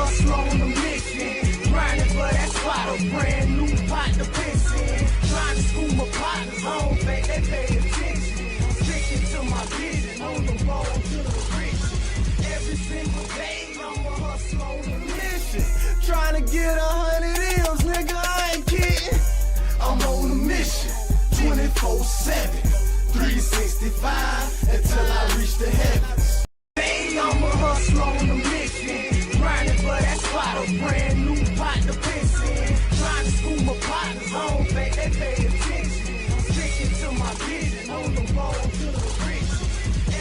hustler on a mission, grinding for that spot, a brand new pot to piss in. Trying to school my partners, I don't think they pay attention. I'm sticking to my vision, on the road to the riches. Every single day, I'm a hustler on a mission, trying to get 100 M's, nigga, I ain't kidding. I'm on a mission, 24/7, 365, until I reach the heavens. Hey, I'm a hustler on a mission, grinding for that spot, a brand new pot to piss in. Trying to school my partners, I don't think they pay attention. I'm sticking to my vision, on the road to the riches.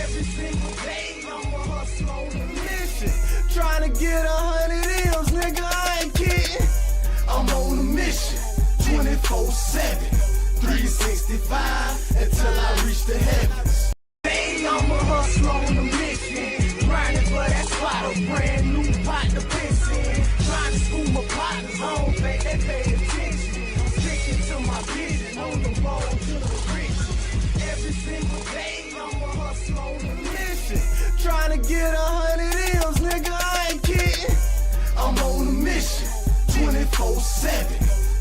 Every single day, I'm a hustler on a mission, trying to get 100 M's, nigga, I ain't kidding. I'm on a mission, 24/7, 365, until I reach the heavens. Hey, I'm a hustler on a mission, grinding for that spot, a brand new pot to piss in. Trying to school my partners, I don't think they pay attention. I'm sticking to my vision, on the road to the riches. Every single day, I'm a hustler on a mission, trying to get 100 M's, nigga, I ain't kidding. I'm on a mission, 24/7,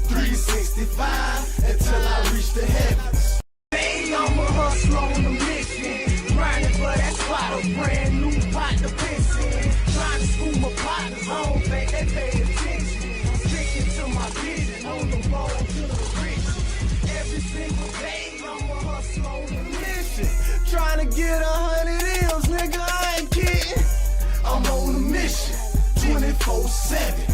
365, until I reach the heavens. Hey, I'm a hustler on a mission, grinding for that spot, a brand new pot to piss in. Trying to school my partners, I don't think they pay attention. I'm sticking to my vision, on the road to the riches. Every single day, I'm a hustler on a mission, trying to get 100 M's, nigga, I ain't kidding. I'm on a mission, 24/7,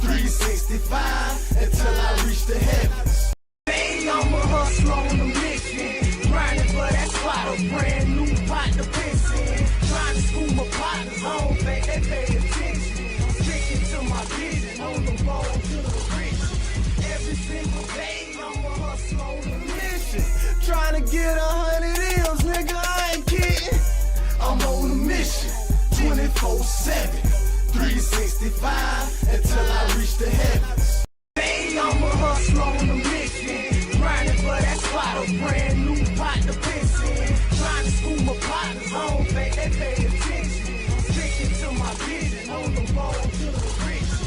365, until I reach the heavens. Hey, I'm a hustler on a mission, grinding for that spot, a brand new pot to piss in. Trying to school my partners, I don't think they pay attention. I'm sticking to my vision, on the road to the riches. Every single day, I'm a hustler on a mission, trying to get 100 M's, nigga, I ain't kidding. I'm on a mission, 24/7, 365, until I reach the heavens. Hey, I'm a hustler on a mission, grinding for that spot, a brand new pot to piss in. Trying to school my partners, I don't think they pay attention. I'm sticking to my vision, on the road to the riches.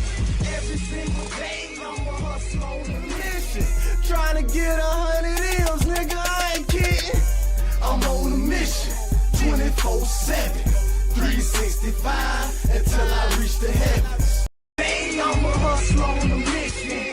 Every single day, I'm a hustler on a mission, trying to get 100 M's, nigga, I ain't kidding. I'm on a mission, 24/7, 365, until I reach the heavens. Hey, I'm a hustler on a mission.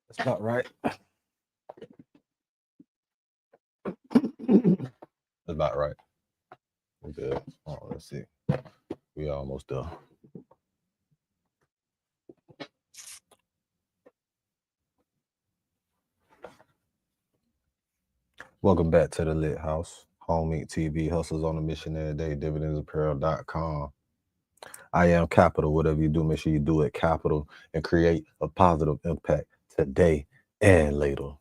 That's about right. That's about right. We're good. Oh, let's see. We almost done. Welcome back to the Lit House. Home Inc. TV, hustles on a mission every day, dividendsapparel.com. I am Capital. Whatever you do, make sure you do it capital and create a positive impact today and later.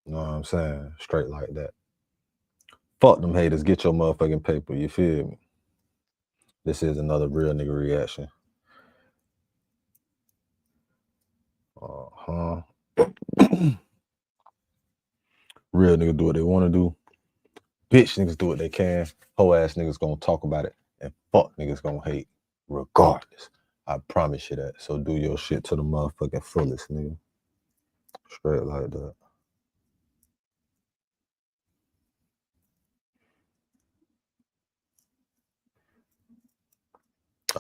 You know what I'm saying? Straight like that. Fuck them haters. Get your motherfucking paper. You feel me? This is another real nigga reaction. Real niggas do what they want to do. Bitch niggas do what they can. Hoe ass niggas gonna talk about it. And fuck niggas gonna hate regardless. I promise you that. So do your shit to the motherfucking fullest, nigga. Straight like that.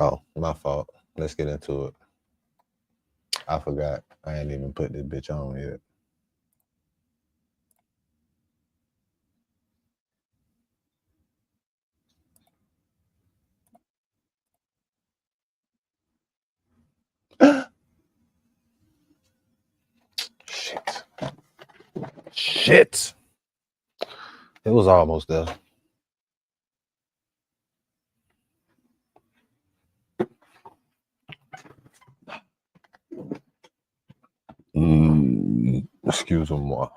Oh, my fault. Let's get into it. I forgot. I ain't even put this bitch on yet. Shit. It was almost there. Excusez-moi.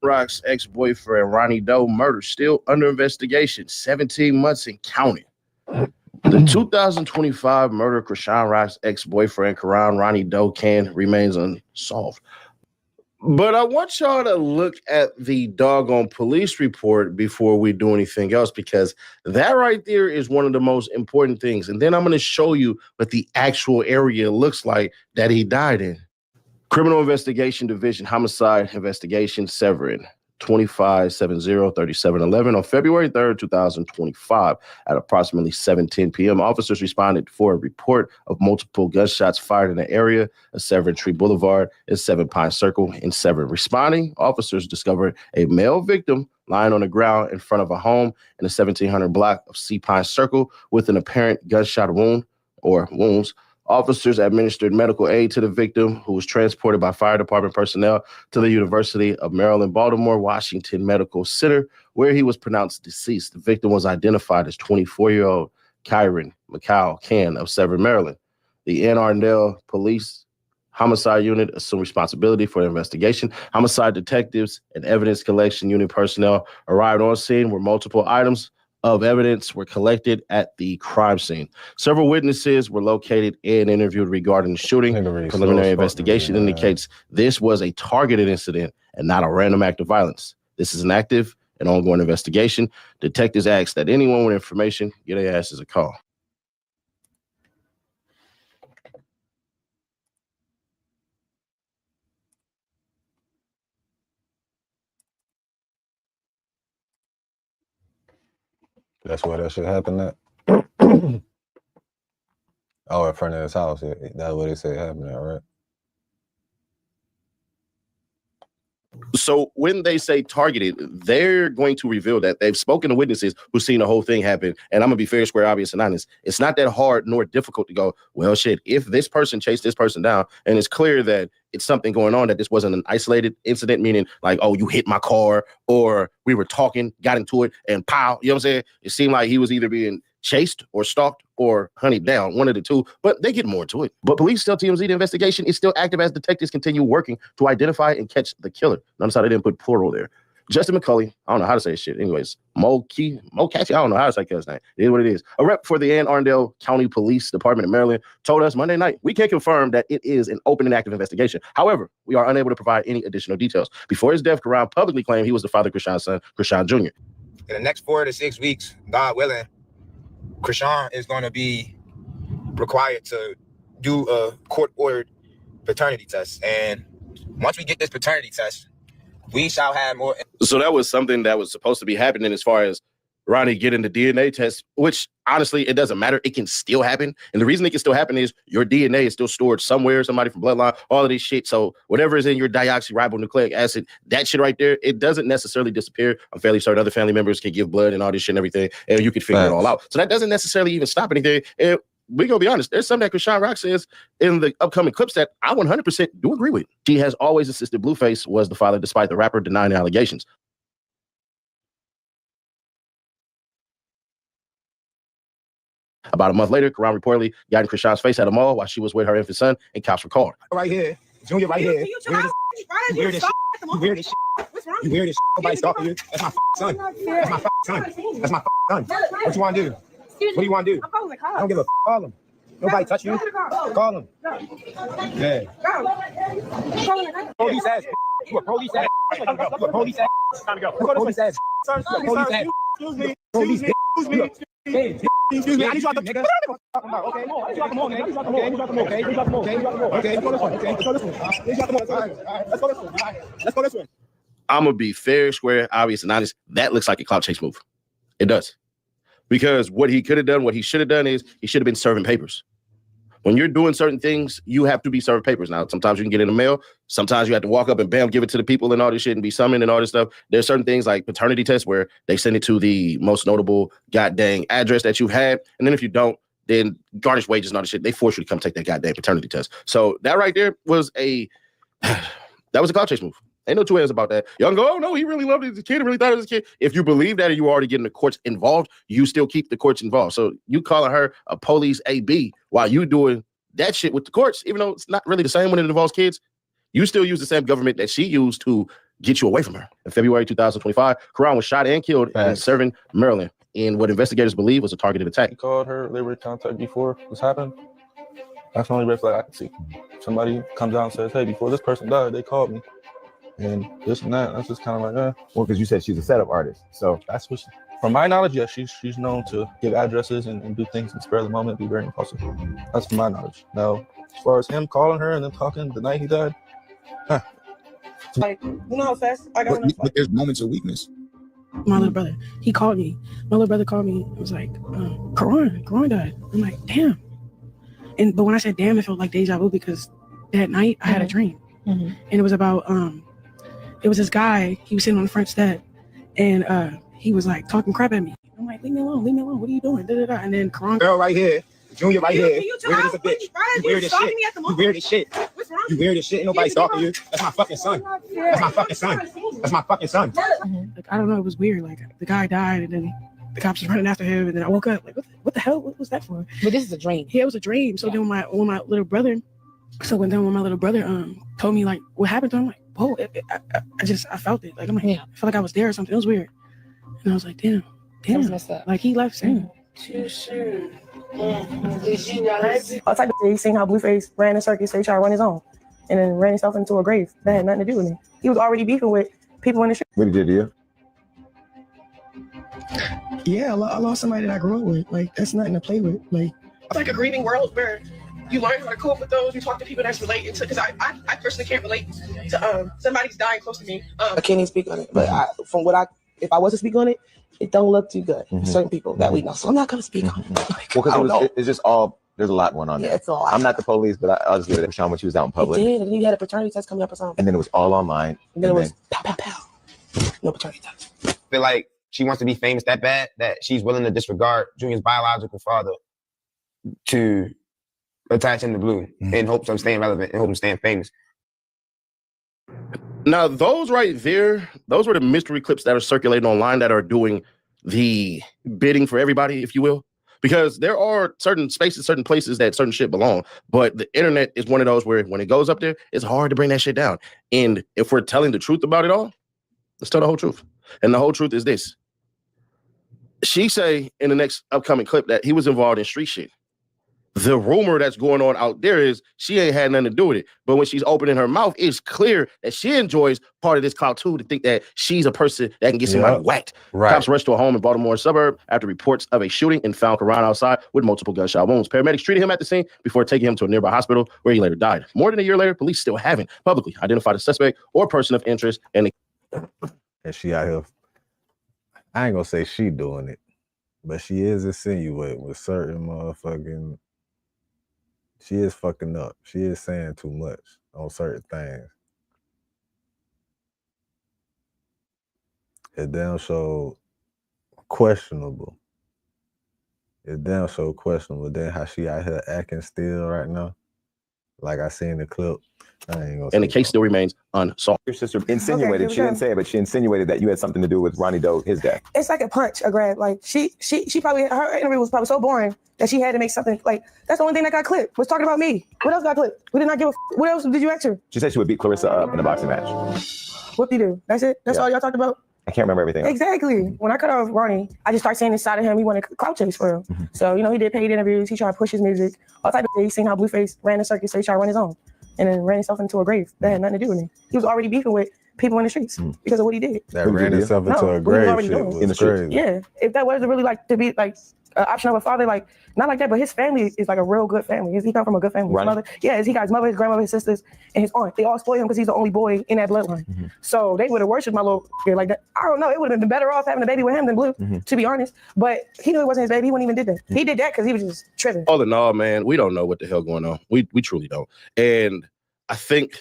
Rock's ex-boyfriend, Ronnie Doe, murder still under investigation, 17 months and counting. The 2025 murder of Chrisean Rock's ex-boyfriend, Karan Ronnie Doe, remains unsolved. But I want y'all to look at the doggone police report before we do anything else, because that right there is one of the most important things. And then I'm going to show you what the actual area looks like that he died in. Criminal Investigation Division, Homicide Investigation, Severin, 2570-3711 on February 3rd, 2025 at approximately 7:10 p.m. Officers responded for a report of multiple gunshots fired in the area of Severin Tree Boulevard and Seven Pine Circle in Severin. Responding, officers discovered a male victim lying on the ground in front of a home in the 1700 block of Sea Pine Circle with an apparent gunshot wound or wounds. Officers administered medical aid to the victim, who was transported by fire department personnel to the University of Maryland, Baltimore, Washington Medical Center, where he was pronounced deceased. The victim was identified as 24-year-old Kyron McCall Can of Severin, Maryland. The Ann Arundel Police Homicide Unit assumed responsibility for the investigation. Homicide detectives and evidence collection unit personnel arrived on scene where multiple items of evidence were collected at the crime scene. Several witnesses were located and interviewed regarding the shooting. Preliminary investigation indicates this was a targeted incident and not a random act of violence. This is an active and ongoing investigation. Detectives ask that anyone with information get their asses a call. That's where that shit happened at. Oh, in front of his house. That's what they say happened at, right? So when they say targeted, they're going to reveal that they've spoken to witnesses who've seen the whole thing happen. And I'm going to be fair, square, obvious, and honest. It's not that hard nor difficult to go, well, shit, if this person chased this person down and it's clear that it's something going on, that this wasn't an isolated incident, meaning like, oh, you hit my car or we were talking, got into it and pow, you know what I'm saying? It seemed like he was either being chased or stalked or hunted down, one of the two, but they get more to it. But police tell TMZ the investigation is still active as detectives continue working to identify and catch the killer. Notice how they didn't put plural there. Justin McCulley, I don't know how to say shit. Anyways, Mokachi, I don't know how to say his name. It is what it is. A rep for the Anne Arundel County Police Department in Maryland told us Monday night, we can confirm that it is an open and active investigation. However, we are unable to provide any additional details. Before his death, Karan publicly claimed he was the father of Chrisean's son, Chrisean Jr. In the next 4 to 6 weeks, God willing, Chrisean is going to be required to do a court-ordered paternity test. And once we get this paternity test, we shall have more. So that was something that was supposed to be happening as far as Ronnie getting the DNA test, which honestly, it doesn't matter. It can still happen. And the reason it can still happen is your DNA is still stored somewhere, somebody from bloodline, all of this shit. So whatever is in your deoxyribonucleic acid, that shit right there, it doesn't necessarily disappear. I'm fairly certain other family members can give blood and all this shit and everything, and you can figure it all out. So that doesn't necessarily even stop anything. And we're going to be honest, there's something that Chrisean Rock says in the upcoming clips that I 100% do agree with. She has always insisted Blueface was the father, despite the rapper denying the allegations. About a month later, Karan reportedly got in Chrisean's face at a mall while she was with her infant son, and cops were called. Right here, Junior right here. You weird as shit. You weird as shit. What's wrong? You weird as shit. Nobody stalking you. That's my son. That's my son. That's my son. What you want to do? What do you want to do? I'm calling the cops. I don't give a call him. Nobody touch you. Call him. Yeah. Police ass. You a police ass. You a police ass. Time to go. Police ass. You a police ass. Excuse me. Police. Excuse me. Excuse me. I need you out the nigga. Okay. You got them on, man. You got them on. You got them on. Okay. You got them on. Okay. You got them on. Okay. Let's go this one. Okay. Let's go this one. You got them on. All right. Let's go this one. Let's go this one. I'm gonna be fair, square, obvious, and honest. That looks like a clout chase move. It does. Because what he could have done, what he should have done is he should have been serving papers. When you're doing certain things, you have to be serving papers. Now, sometimes you can get in the mail. Sometimes you have to walk up and bam, give it to the people and all this shit and be summoned and all this stuff. There's certain things like paternity tests where they send it to the most notable goddamn address that you've had. And then if you don't, then garnish wages and all the shit. They force you to come take that goddamn paternity test. So that right there was a clout chase move. Ain't no two ways about that. Y'all go, oh no, he really loved his kid. He really thought it was a kid. If you believe that and you already getting the courts involved, you still keep the courts involved. So you calling her a police AB while you doing that shit with the courts, even though it's not really the same when it involves kids, you still use the same government that she used to get you away from her. In February 2025, Chrisean was shot and killed in Servin, Maryland, in what investigators believe was a targeted attack. He called her, they were in contact before this happened. That's the only red flag I can see. Somebody comes out and says, hey, before this person died, they called me. And this and that, that's just kind of like, Well, because you said she's a setup artist. So that's what from my knowledge, yeah, she's known to give addresses and do things and spare the moment, be very impulsive. That's from my knowledge. Now, as far as him calling her and then talking the night he died, like, you know how fast I got on this. But there's moments of weakness. My little brother, he called me. My little brother called me. It was like, Chrisean died. I'm like, damn. But when I said damn, it felt like deja vu because that night I had a dream. And it was about, it was this guy, he was sitting on the front step and he was like talking crap at me. I'm like, leave me alone, what are you doing? Da-da-da. And then Chrisean. Girl right here, Junior right here. You Weird as a bitch. You weird as shit. You weird as shit. What's wrong? You weird as shit. Ain't nobody stalking you. That's my fucking son. That's my fucking son. That's my fucking son. Like, I don't know, it was weird. Like, the guy died and then the cops was running after him and then I woke up like, what the hell? What was that for? But this is a dream. Yeah, it was a dream. So then when my little brother told me like what happened to him, I'm like, whoa, I felt it. Like, I'm like, I felt like I was there or something. It was weird. And I was like, damn. That was messed up. Like, he left soon. Too soon. All type of thing. Seen how Blueface ran in circus, so he tried to run his own. And then ran himself into a grave. That had nothing to do with me. He was already beefing with people in the street. What did you do? Yeah, I lost somebody that I grew up with. Like, that's nothing to play with. Like, it's like a grieving world where you learn how to cope with those. You talk to people that's related to, because I personally can't relate to somebody's dying close to me. I can't even speak on it. But if I was to speak on it, it don't look too good for certain people that we know. So I'm not gonna speak on it. Like, Well, because it's just all, there's a lot going on there. Yeah, it's a lot. I'm not the police, but I'll just give it to Chrisean when she was out in public. It did, and he had a paternity test coming up or something. And then it was all online. And then it was pow, pow, pow. No paternity test. I feel like she wants to be famous that bad that she's willing to disregard Junior's biological father to attach him to Blue in hopes of staying relevant, in hopes of staying famous. Now, those right there, those were the mystery clips that are circulating online that are doing the bidding for everybody, if you will. Because there are certain spaces, certain places that certain shit belong. But the internet is one of those where when it goes up there, it's hard to bring that shit down. And if we're telling the truth about it all, let's tell the whole truth. And the whole truth is this. She say in the next upcoming clip that he was involved in street shit. The rumor that's going on out there is she ain't had nothing to do with it. But when she's opening her mouth, it's clear that she enjoys part of this clout too, to think that she's a person that can get somebody whacked. Right. Cops rushed to a home in Baltimore suburb after reports of a shooting and found Chrisean outside with multiple gunshot wounds. Paramedics treated him at the scene before taking him to a nearby hospital where he later died. More than a year later, police still haven't publicly identified a suspect or person of interest. And she out here, I ain't gonna say she doing it, but she is insinuating with certain motherfucking. She is fucking up. She is saying too much on certain things. It damn so questionable. It damn so questionable. Then how she out here acting still right now. Like I seen the clip. And the case still remains unsolved. Your sister insinuated, she didn't say it, but she insinuated that you had something to do with Ronnie Doe, his death. It's like a punch, a grab. Like she probably, her interview was probably so boring that she had to make something, like, that's the only thing that got clipped, was talking about me. What else got clipped? We did not give a what else did you ask her? She said she would beat Clarissa up in a boxing match. What did you do? That's it? That's all y'all talked about? I can't remember everything else. Exactly. When I cut off Ronnie, I just started seeing this side of him. He wanted clout chase for him. So, he did paid interviews. He tried to push his music, all type of things. Seen how Blueface ran the circus, so he tried to run his own. And then ran himself into a grave. That had nothing to do with me. He was already beefing with people in the streets because of what he did. That ran himself into a grave shit was in the streets. crazy. Yeah. If that was really like to be like an option of a father, like not like that, but his family is like a real good family. He come from a good family. His mother, he got his mother, his grandmother, his sisters, and his aunt. They all spoil him because he's the only boy in that bloodline. So they would have worshipped my little kid like that. I don't know. It would have been better off having a baby with him than Blue, to be honest. But he knew it wasn't his baby. He wouldn't even did that. He did that because he was just tripping. All in all, man, we don't know what the hell going on. We truly don't. And I think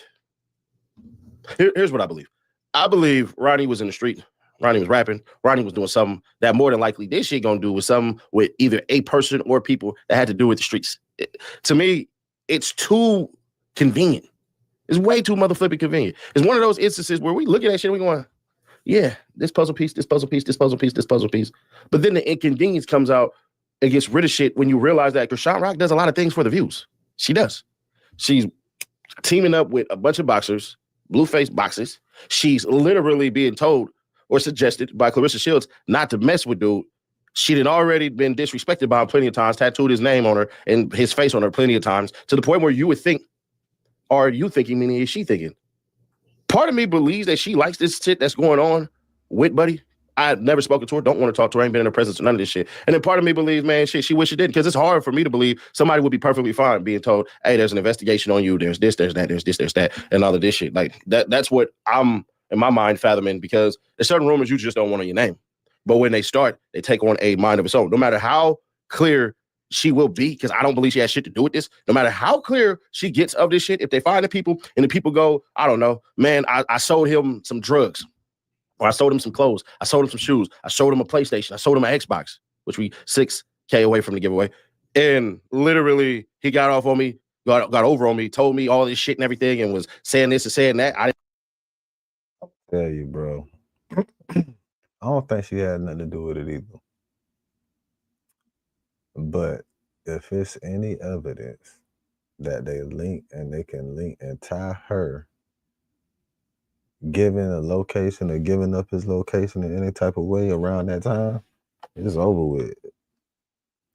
here's what I believe. I believe Ronnie was in the street Ronnie was rapping. Ronnie was doing something that more than likely this shit gonna do with something with either a person or people that had to do with the streets. To me, it's too convenient. It's way too motherflipping convenient. It's one of those instances where we look at that shit and we going, yeah, this puzzle piece, this puzzle piece, this puzzle piece, this puzzle piece. But then the inconvenience comes out and gets rid of shit when you realize that Chrisean Rock does a lot of things for the views. She does. She's teaming up with a bunch of boxers, Blueface boxers. She's literally being told or suggested by Clarissa Shields not to mess with dude. She'd had already been disrespected by him plenty of times, tattooed his name on her and his face on her plenty of times, to the point where you would think, are you thinking, meaning is she thinking? Part of me believes that she likes this shit that's going on with Buddy. I've never spoken to her, don't want to talk to her, ain't been in her presence or none of this shit. And then part of me believes, man, shit, she wish she did, because it's hard for me to believe somebody would be perfectly fine being told, hey, there's an investigation on you, there's this, there's that, there's this, there's that, and all of this shit. Like, that's what I'm, in my mind, fathoming, because there's certain rumors you just don't want on your name. But when they start, they take on a mind of its own. No matter how clear she will be, because I don't believe she has shit to do with this, no matter how clear she gets of this shit, if they find the people and the people go, I don't know, man, I sold him some drugs, or I sold him some clothes, I sold him some shoes, I sold him a PlayStation, I sold him an Xbox, which we $6K away from the giveaway. And literally, he got off on me, got over on me, told me all this shit and everything, and was saying this and saying that. I tell you, bro. I don't think she had nothing to do with it either. But if it's any evidence that they link and they can link and tie her giving a location or giving up his location in any type of way around that time, it's over with.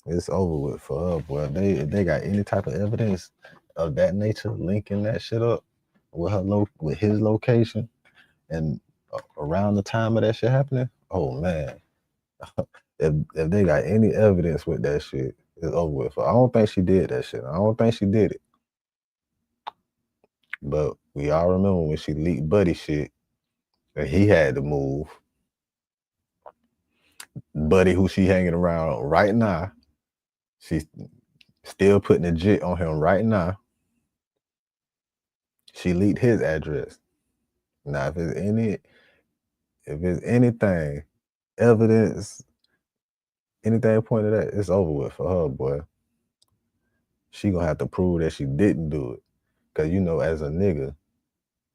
It's over with for her, boy. If they got any type of evidence of that nature linking that shit up with her with his location and around the time of that shit happening, oh man. if they got any evidence with that shit, it's over with. I don't think she did that shit. I don't think she did it. But we all remember when she leaked Buddy shit and he had to move. Buddy, who she hanging around right now, she's still putting a jit on him right now. She leaked his address. Now, if it's anything, evidence, anything pointed at, it's over with for her, boy. She gonna have to prove that she didn't do it. Cause you know, as a nigga,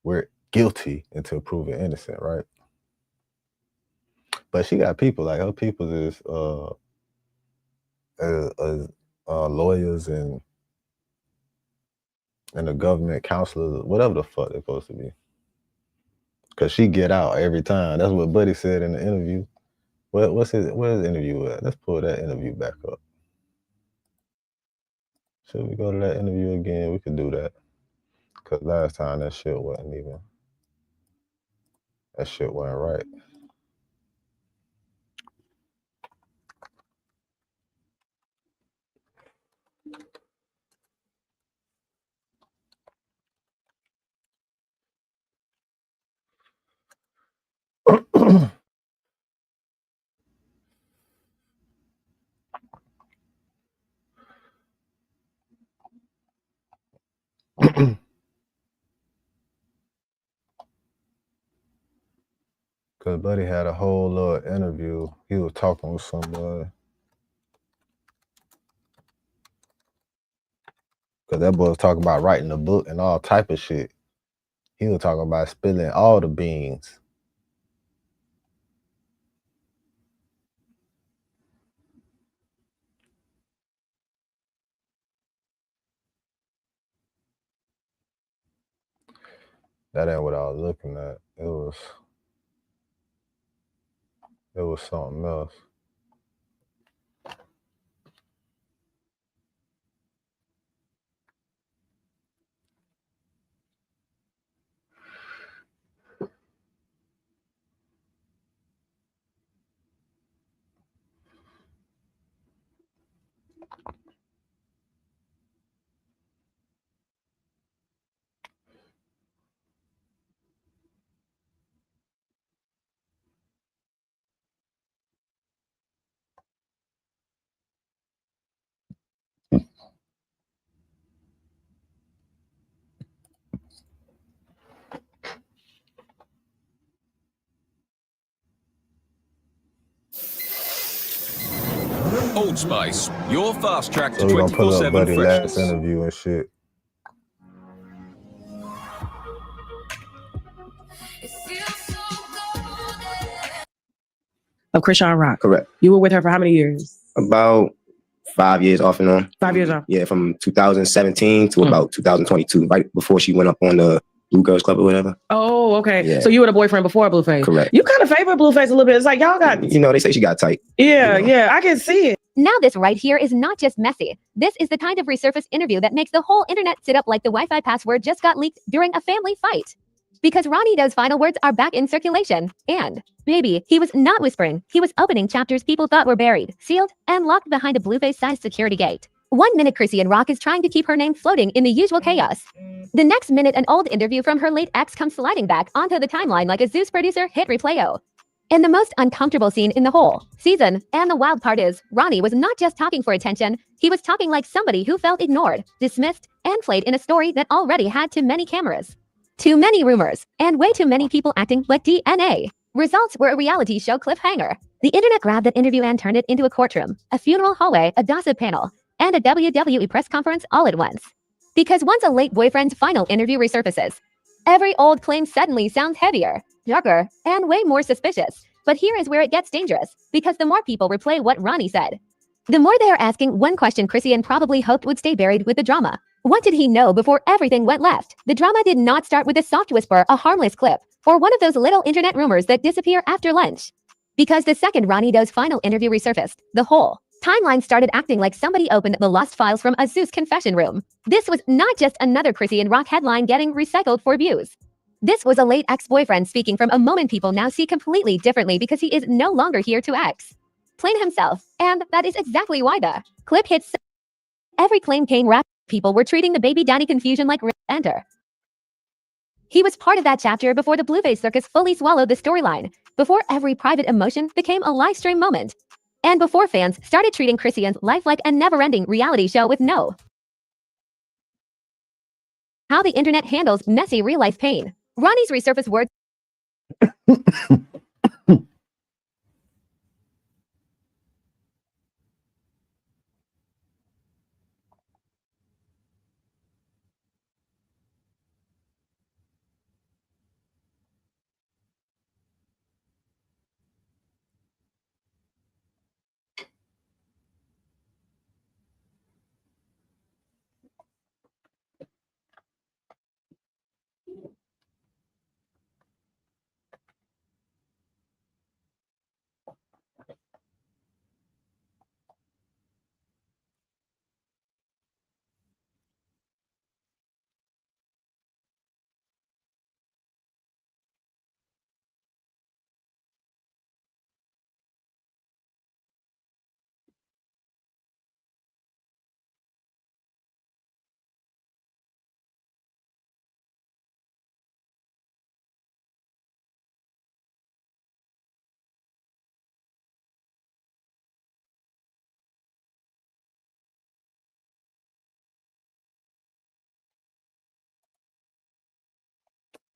we're guilty until proven innocent, right? But she got people, like her people is lawyers and the government counselors, whatever the fuck they're supposed to be. Cause she get out every time. That's what Buddy said in the interview. Where's his interview at? Let's pull that interview back up. Should we go to that interview again? We could do that. Cause last time that shit wasn't right. Cause Buddy had a whole little interview. He was talking with somebody. Cause that boy was talking about writing a book and all type of shit. He was talking about spilling all the beans. That ain't what I was looking at. It was something else. Old Spice, your fast track So to we're gonna put up 24/7 Buddy last freshness. interview and shit. Of Chrisean Rock. Correct. You were with her for how many years? About 5 years off and on. 5 years off. Yeah, from 2017 to about 2022, right before she went up on the Blue Girls Club or whatever. Oh, okay. Yeah. So you were the boyfriend before Blueface. Correct. You kind of favor Blueface a little bit. It's like y'all got. You know, they say she got tight. Yeah, you know. yeah, I can see it. Now this right here is not just messy. This is the kind of resurfaced interview that makes the whole internet sit up like the Wi-Fi password just got leaked during a family fight. Because Ronnie Doe's final words are back in circulation. And, baby, he was not whispering. He was opening chapters people thought were buried, sealed, and locked behind a Blueface-sized security gate. 1 minute Chrisean Rock is trying to keep her name floating in the usual chaos. The next minute, an old interview from her late ex comes sliding back onto the timeline like a Zeus producer hit replayo. In the most uncomfortable scene in the whole season, and the wild part is, Ronnie was not just talking for attention, he was talking like somebody who felt ignored, dismissed, and played in a story that already had too many cameras. Too many rumors, and way too many people acting like DNA. Results were a reality show cliffhanger. The internet grabbed that interview and turned it into a courtroom, a funeral hallway, a gossip panel, and a WWE press conference all at once. Because once a late boyfriend's final interview resurfaces, every old claim suddenly sounds heavier, darker, and way more suspicious. But here is where it gets dangerous, because the more people replay what Ronnie said, the more they are asking one question Chrisean probably hoped would stay buried with the drama. What did he know before everything went left? The drama did not start with a soft whisper, a harmless clip, or one of those little internet rumors that disappear after lunch. Because the second Ronnie Doe's final interview resurfaced, the whole timeline started acting like somebody opened the lost files from a Zeus confession room. This was not just another Chrisean Rock headline getting recycled for views. This was a late ex-boyfriend speaking from a moment people now see completely differently because he is no longer here to explain himself. And that is exactly why the clip hits. Every claim came wrapped. People were treating the baby daddy confusion like enter. He was part of that chapter before the Blueface circus fully swallowed the storyline, before every private emotion became a live stream moment, and before fans started treating Chrisean's life like a never-ending reality show with no how the internet handles messy real-life pain. Ronnie's resurfaced words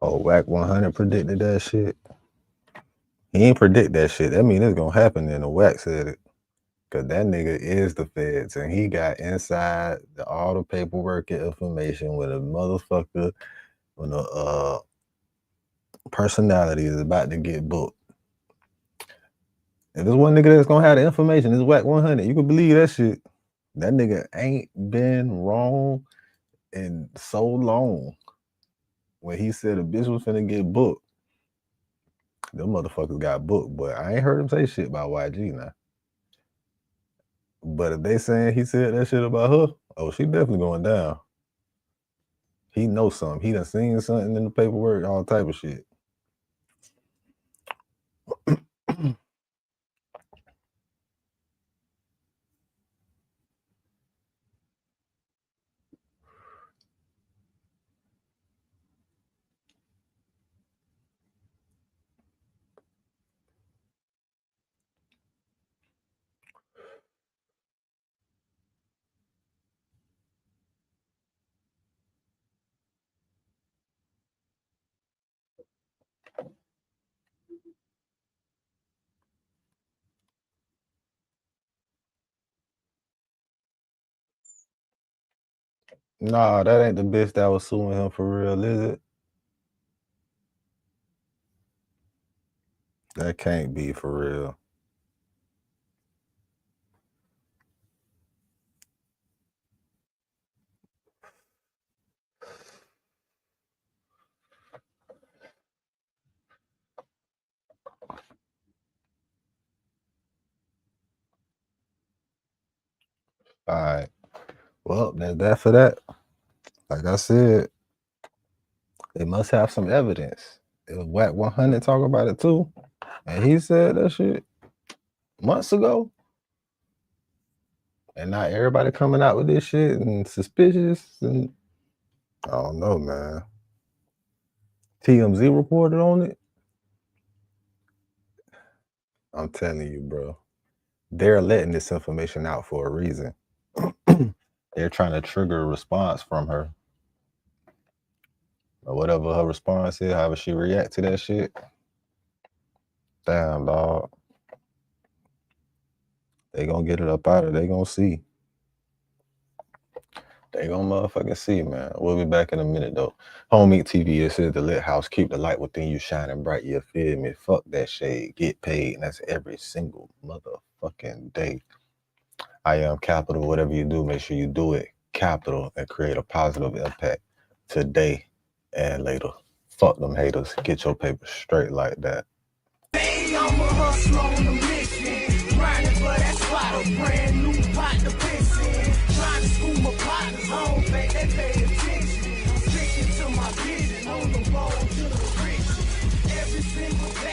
Oh, Whack 100 predicted that shit. He ain't predict that shit. That mean it's gonna happen. And the Whack said it. Cause that nigga is the feds, and he got inside all the paperwork and information when a motherfucker, when a personality is about to get booked. If there's one nigga that's gonna have the information, it's Whack 100. You can believe that shit. That nigga ain't been wrong in so long. When he said a bitch was finna get booked, them motherfuckers got booked. But I ain't heard him say shit about YG now. But if they saying he said that shit about her, oh, she definitely going down. He knows something. He done seen something in the paperwork, all type of shit. Nah, that ain't the bitch that was suing him for real, is it? That can't be for real. All right. Well, that's that for that. Like I said, they must have some evidence. It was Whack 100 talk about it too. And he said that shit months ago. And not everybody coming out with this shit and suspicious. And I don't know, man. TMZ reported on it. I'm telling you, bro. They're letting this information out for a reason. They're trying to trigger a response from her. Or whatever her response is, however she react to that shit. Damn, dog. They gonna get it up out of there. They gonna see. They gonna motherfucking see, man. We'll be back in a minute, though. Home Eat TV, this is the lit house. Keep the light within you shining bright. You feel me? Fuck that shade. Get paid. And that's every single motherfucking day. I am capital. Whatever you do, make sure you do it capital and create a positive impact today and later. Fuck them haters. Get your paper straight like that. Hey, I'm a hustler on a mission. Grinding for that spot, a brand new pot to piss in. Trying to school my partners, I don't think they pay attention. I'm sticking to my vision on the road to the riches. Every single day.